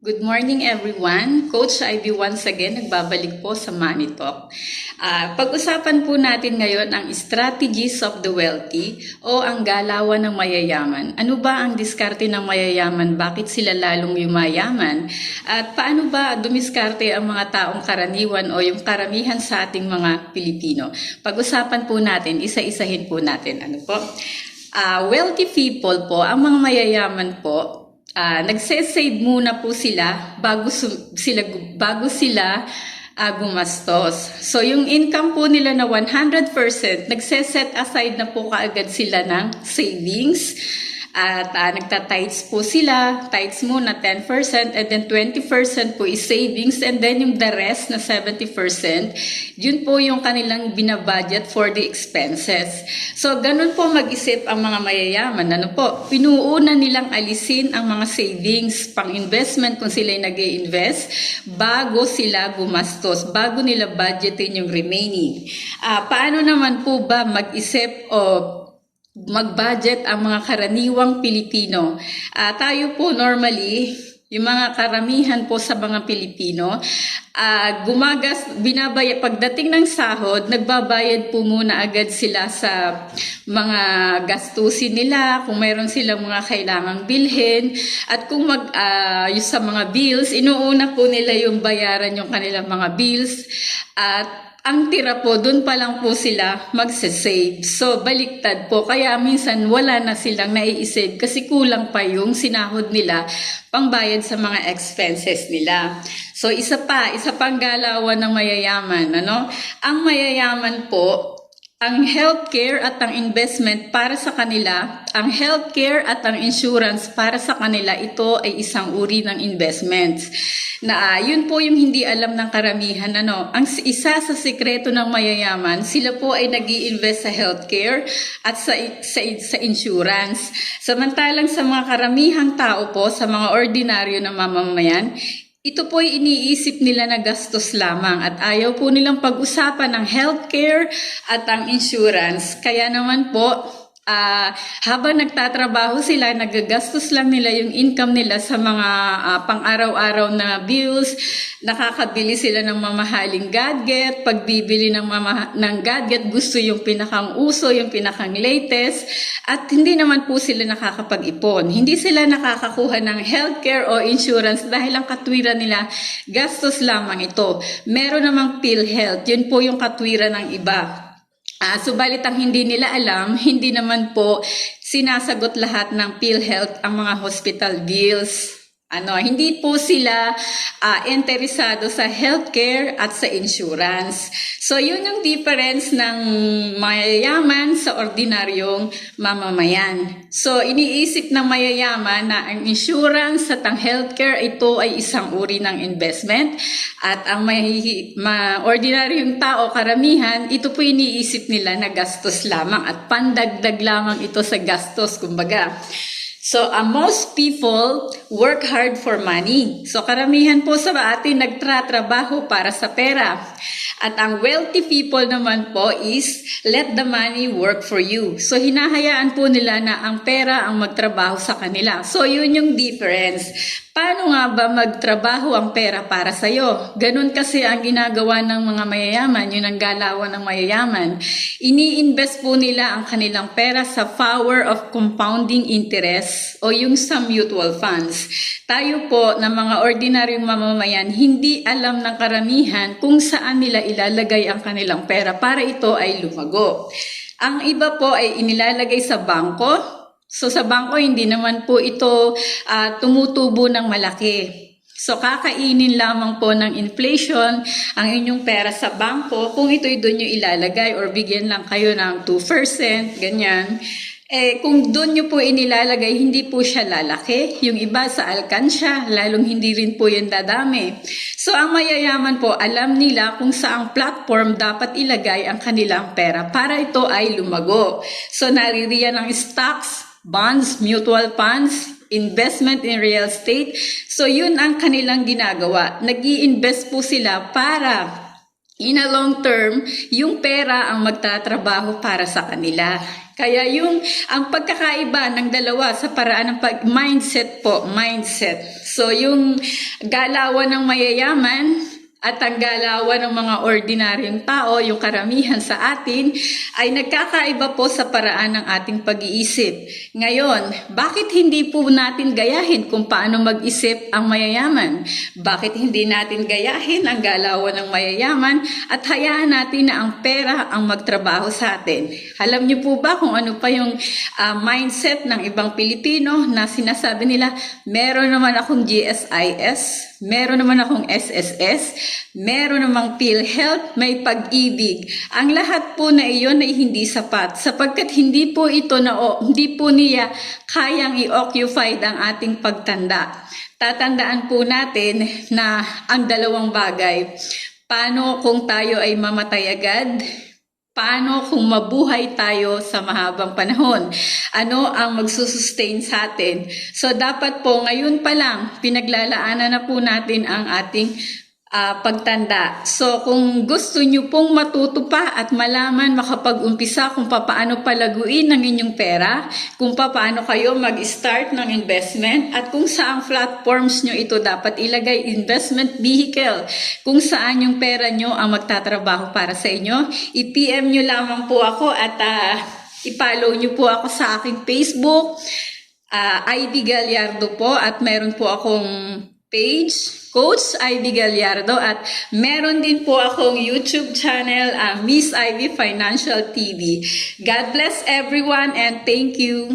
Good morning everyone. Coach Ivy once again nagbabalik po sa Money Talk. Pag-usapan po natin ngayon ang strategies of the wealthy o ang galawan ng mayayaman. Ano ba ang diskarte ng mayayaman? Bakit sila lalong yumayaman? At paano ba dumiskarte ang mga taong karaniwan o yung karamihan sa ating mga Pilipino? Pag-usapan po natin, isa-isahin po natin. Ano po? Wealthy people po, ang mga mayayaman po, nagse-save muna po sila bago sila gumastos. So yung income po nila na 100%, nagse-set aside na po kaagad sila ng savings. At nagta-tithes po sila, tithes muna 10% and then 20% po is savings and then yung the rest na 70%, yun po yung kanilang binabudget for the expenses. So ganun po mag-isip ang mga mayayaman. Ano po, pinuuna nilang alisin ang mga savings, pang-investment kung sila'y nag-i-invest, bago sila gumastos, bago nila budgetin yung remaining. Paano naman po ba mag-isip o mag-budget ang mga karaniwang Pilipino? Tayo po normally, yung mga karamihan po sa mga Pilipino, pagdating ng sahod, nagbabayad po muna agad sila sa mga gastusin nila, kung mayroon silang mga kailangang bilhin, at kung yung sa mga bills, inuuna po nila yung bayaran yung kanilang mga bills, at ang tira po, dun pa lang po sila magse-save. So, baliktad po. Kaya minsan wala na silang nai-save kasi kulang pa yung sinahod nila pangbayad sa mga expenses nila. So, isa pang galawan ng mayayaman. Ang mayayaman po, ang healthcare at ang investment para sa kanila, ang healthcare at ang insurance para sa kanila, ito ay isang uri ng investments. Yun po yung hindi alam ng karamihan. Ang isa sa sikreto ng mayayaman, sila po ay nag-i-invest sa healthcare at sa insurance. Samantalang sa mga karamihang tao po, sa mga ordinaryo na mamamayan, ito po ay iniisip nila na gastos lamang at ayaw po nilang pag-usapan ng healthcare at ang insurance. Kaya naman po, habang nagtatrabaho sila, nagagastos lang nila yung income nila sa mga pang-araw-araw na bills, nakakabili sila ng mamahaling gadget, pagbibili ng gadget, gusto yung pinakang uso, yung pinakang latest, at hindi naman po sila nakakapag-ipon. Hindi sila nakakakuha ng healthcare o insurance dahil ang katwiran nila, gastos lamang ito. Meron namang PhilHealth, yun po yung katwiran ng iba. Subalit ang hindi nila alam, hindi naman po sinasagot lahat ng PhilHealth ang mga hospital bills. Hindi po sila interesado sa healthcare at sa insurance. So yun yung difference ng mayayaman sa ordinaryong mamamayan. So iniisip ng mayayaman na ang insurance at ang healthcare, ito ay isang uri ng investment. At ang ordinaryong tao, karamihan, ito po iniisip nila na gastos lamang at pandagdag lamang ito sa gastos, kumbaga. So, most people work hard for money. So, karamihan po sa atin nagtratrabaho para sa pera. At ang wealthy people naman po is let the money work for you. So, hinahayaan po nila na ang pera ang magtrabaho sa kanila. So, yun yung difference. Paano nga ba magtrabaho ang pera para sa'yo? Ganun kasi ang ginagawa ng mga mayayaman, yun ang galawan ng mayayaman. Ini-invest po nila ang kanilang pera sa power of compounding interest o yung sa mutual funds. Tayo po na mga ordinaryong mamamayan, hindi alam ng karamihan kung saan nila ilalagay ang kanilang pera para ito ay lumago. Ang iba po ay inilalagay sa bangko. So sa bangko, hindi naman po ito tumutubo ng malaki. So kakainin lamang po ng inflation ang inyong pera sa bangko kung ito'y doon nyo ilalagay or bigyan lang kayo ng 2%, ganyan. Kung doon nyo po inilalagay, hindi po siya lalaki. Yung iba sa alkansya, lalong hindi rin po yan dadami. So ang mayayaman po, alam nila kung saang platform dapat ilagay ang kanilang pera para ito ay lumago. So naririyan ang stocks, bonds, mutual funds, investment in real estate. So yun ang kanilang ginagawa. Nag-i-invest po sila para in a long term, yung pera ang magtatrabaho para sa kanila. Kaya ang pagkakaiba ng dalawa sa paraan ng mindset po, mindset. So yung galawan ng mayayaman at ang galawan ng mga ordinaryong tao, yung karamihan sa atin, ay nagkakaiba po sa paraan ng ating pag-iisip. Ngayon, bakit hindi po natin gayahin kung paano mag-isip ang mayayaman? Bakit hindi natin gayahin ang galawan ng mayayaman at hayaan natin na ang pera ang magtrabaho sa atin? Alam niyo po ba kung ano pa yung mindset ng ibang Pilipino na sinasabi nila, meron naman akong GSIS, meron naman akong SSS, meron namang PhilHealth, may pag-ibig. Ang lahat po na iyon ay hindi sapat sapagkat hindi po niya kayang i-occupy ang ating pagtanda. Tatandaan po natin na ang dalawang bagay. Paano kung tayo ay mamatay agad? Paano kung mabuhay tayo sa mahabang panahon? Ano ang magsusustain sa atin? So dapat po ngayon pa lang pinaglalaanan na po natin ang ating pagtanda. So kung gusto nyo pong matuto pa at malaman, makapag-umpisa kung paano palaguin ang inyong pera, kung paano kayo mag-start ng investment, at kung saang platforms nyo ito dapat ilagay, investment vehicle, kung saan yung pera nyo ang magtatrabaho para sa inyo, i-PM nyo lamang po ako at i-follow nyo po ako sa aking Facebook, ID Gallardo po, at meron po akong page, Coach Ivy Gallardo, at meron din po akong YouTube channel, Miss Ivy Financial TV. God bless everyone and thank you.